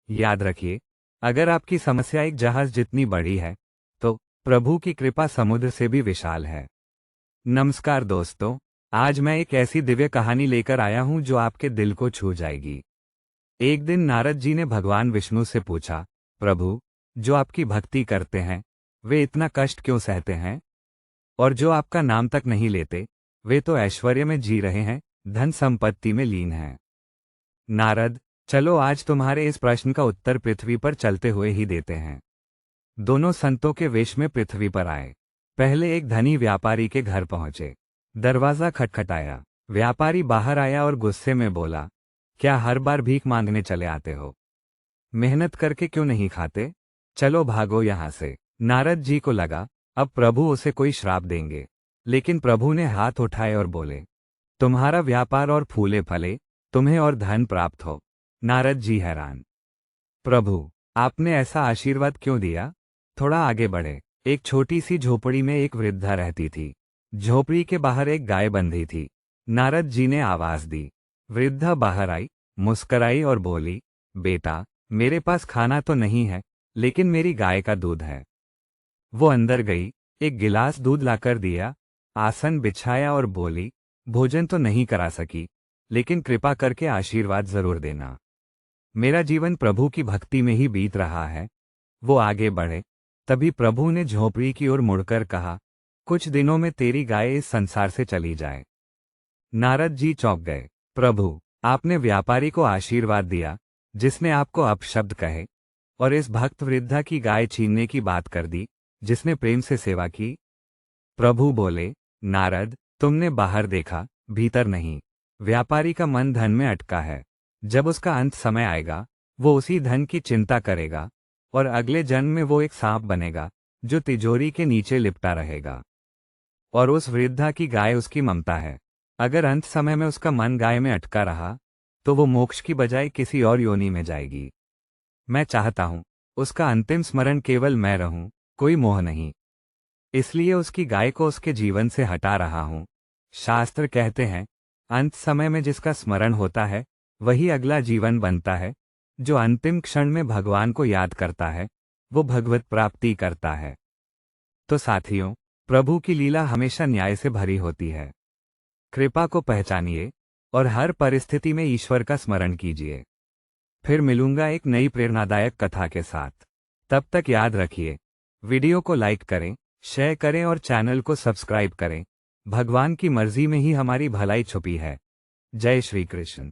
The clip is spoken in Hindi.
याद रखिए, अगर आपकी समस्या एक जहाज जितनी बड़ी है, तो प्रभु की कृपा समुद्र से भी विशाल है। नमस्कार दोस्तों, आज मैं एक ऐसी दिव्य कहानी लेकर आया हूं जो आपके दिल को छू जाएगी। एक दिन नारद जी ने भगवान विष्णु से पूछा, प्रभु, जो आपकी भक्ति करते हैं वे इतना कष्ट क्यों सहते हैं, और जो आपका नाम तक नहीं लेते वे तो ऐश्वर्य में जी रहे हैं, धन संपत्ति में लीन हैं। नारद, चलो आज तुम्हारे इस प्रश्न का उत्तर पृथ्वी पर चलते हुए ही देते हैं। दोनों संतों के वेश में पृथ्वी पर आए। पहले एक धनी व्यापारी के घर पहुंचे। दरवाजा खटखटाया। व्यापारी बाहर आया और गुस्से में बोला, क्या हर बार भीख मांगने चले आते हो? मेहनत करके क्यों नहीं खाते? चलो भागो यहां से। नारद जी को लगा अब प्रभु उसे कोई श्राप देंगे, लेकिन प्रभु ने हाथ उठाए और बोले, तुम्हारा व्यापार और फूले फले, तुम्हें और धन प्राप्त हो। नारद जी हैरान, प्रभु, आपने ऐसा आशीर्वाद क्यों दिया? थोड़ा आगे बढ़े। एक छोटी सी झोपड़ी में एक वृद्धा रहती थी। झोपड़ी के बाहर एक गाय बंधी थी। नारद जी ने आवाज दी। वृद्धा बाहर आई, मुस्कराई और बोली, बेटा, मेरे पास खाना तो नहीं है, लेकिन मेरी गाय का दूध है। वो अंदर गई, एक गिलास दूध लाकर दिया, आसन बिछाया और बोली, भोजन तो नहीं करा सकी, लेकिन कृपा करके आशीर्वाद जरूर देना। मेरा जीवन प्रभु की भक्ति में ही बीत रहा है। वो आगे बढ़े, तभी प्रभु ने झोपड़ी की ओर मुड़कर कहा, कुछ दिनों में तेरी गाय इस संसार से चली जाए। नारद जी चौंक गए। प्रभु, आपने व्यापारी को आशीर्वाद दिया जिसने आपको अपशब्द कहे, और इस भक्त वृद्धा की गाय छीनने की बात कर दी जिसने प्रेम से सेवा की। प्रभु बोले, नारद, तुमने बाहर देखा, भीतर नहीं। व्यापारी का मन धन में अटका है। जब उसका अंत समय आएगा, वो उसी धन की चिंता करेगा, और अगले जन्म में वो एक सांप बनेगा जो तिजोरी के नीचे लिपटा रहेगा। और उस वृद्धा की गाय उसकी ममता है। अगर अंत समय में उसका मन गाय में अटका रहा, तो वो मोक्ष की बजाय किसी और योनि में जाएगी। मैं चाहता हूं उसका अंतिम स्मरण केवल मैं रहूं, कोई मोह नहीं। इसलिए उसकी गाय को उसके जीवन से हटा रहा हूं। शास्त्र कहते हैं, अंत समय में जिसका स्मरण होता है वही अगला जीवन बनता है। जो अंतिम क्षण में भगवान को याद करता है वो भगवत प्राप्ति करता है। तो साथियों, प्रभु की लीला हमेशा न्याय से भरी होती है। कृपा को पहचानिए और हर परिस्थिति में ईश्वर का स्मरण कीजिए। फिर मिलूंगा एक नई प्रेरणादायक कथा के साथ। तब तक याद रखिए, वीडियो को लाइक करें, शेयर करें और चैनल को सब्सक्राइब करें। भगवान की मर्जी में ही हमारी भलाई छुपी है। जय श्री कृष्ण।